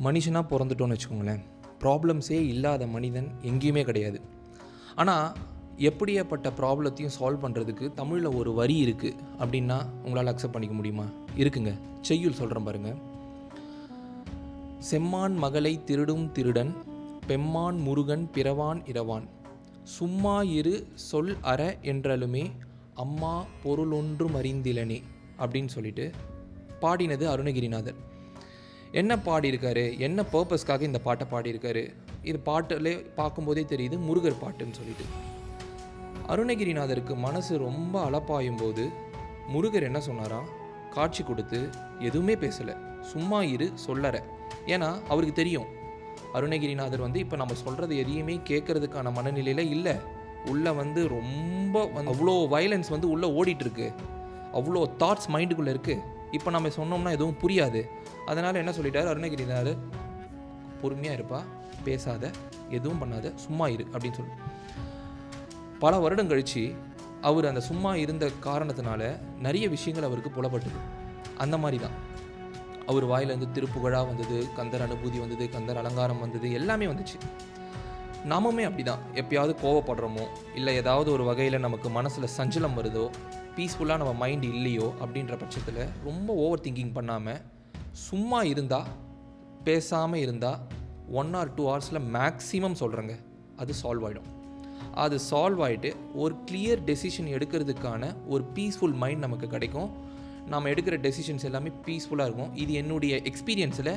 மனுஷனாக பிறந்துட்டோன்னு வச்சுக்கோங்களேன், ப்ராப்ளம்ஸே இல்லாத மனிதன் எங்கேயுமே கிடையாது. ஆனால் எப்படியாப்பட்ட ப்ராப்ளத்தையும் சால்வ் பண்ணுறதுக்கு தமிழில் ஒரு வரி இருக்குது அப்படின்னா உங்களால் அக்செப்ட் பண்ணிக்க முடியுமா? இருக்குங்க. செய்யுள் சொல்கிறேன் பாருங்கள். செம்மான் மகளை திருடும் திருடன், பெம்மான் முருகன் பிறவான் இரவான், சும்மா இரு சொல் அற என்றலுமே, அம்மா பொருளொன்றும் அறிந்திலனே அப்படின்னு சொல்லிட்டு பாடினது அருணகிரிநாதர். என்ன பாடியிருக்காரு, என்ன பர்பஸ்க்காக இந்த பாட்டை பாடியிருக்காரு? இது பாட்டிலே பார்க்கும்போதே தெரியுது முருகர் பாட்டுன்னு சொல்லிட்டு. அருணகிரிநாதருக்கு மனசு ரொம்ப அலப்பாயும் போது முருகர் என்ன சொன்னாராம்? காட்சி கொடுத்து எதுவுமே பேசலை, சும்மா இரு சொல்லற. ஏன்னா அவருக்கு தெரியும் அருணகிரிநாதர் இப்போ நம்ம சொல்கிறது எதையுமே கேட்கறதுக்கான மனநிலையில் இல்லை. உள்ளே ரொம்ப அவ்வளோ வயலன்ஸ் உள்ளே ஓடிட்டுருக்கு, அவ்வளோ தாட்ஸ் மைண்டுக்குள்ளே இருக்குது. இப்போ நம்ம சொன்னோம்னா எதுவும் புரியாது. அதனால் என்ன சொல்லிட்டார் அருணகிரிநாதர்? பொறுமையாக இருப்பா, பேசாத, எதுவும் பண்ணாத, சும்மா இரு அப்படின்னு சொல்லி. பல வருடம் கழித்து அவர் அந்த சும்மா இருந்த காரணத்தினால நிறைய விஷயங்கள் அவருக்கு புலப்பட்டது. அந்த மாதிரி தான் அவர் வாயிலேருந்து திருப்புகழாக வந்தது, கந்தர் அனுபூதி வந்தது, கந்தர் அலங்காரம் வந்தது, எல்லாமே வந்துச்சு. நாமுமே அப்படி தான். எப்பயாவது கோவப்படுறோமோ, இல்லை ஏதாவது ஒரு வகையில் நமக்கு மனசில் சஞ்சலம் வருதோ, பீஸ்ஃபுல்லாக நம்ம மைண்ட் இல்லையோ அப்படின்ற பட்சத்தில் ரொம்ப ஓவர் திங்கிங் பண்ணாமல் சும்மா இருந்தால், பேசாமல் இருந்தால் 1 or 2 ஹவர்ஸில் மேக்ஸிமம் சொல்கிறேங்க, அது சால்வ் ஆகிடும். அது சால்வ் ஆகிட்டு ஒரு கிளியர் டெசிஷன் எடுக்கிறதுக்கான ஒரு பீஸ்ஃபுல் மைண்ட் நமக்கு கிடைக்கும். நாம் எடுக்கிற டெசிஷன்ஸ் எல்லாமே பீஸ்ஃபுல்லாக இருக்கும். இது என்னுடைய எக்ஸ்பீரியன்ஸில்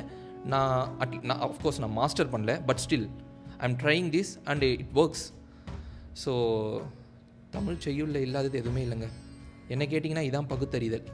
நான் அஃப்கோர்ஸ் நான் மாஸ்டர் பண்ணல, but still I am trying this and it works. So Tamil செய்யுளில் இல்லாதது எதுவுமே இல்லைங்க. என்ன கேட்டிங்கன்னா இதான் பகுத்தறிதல்.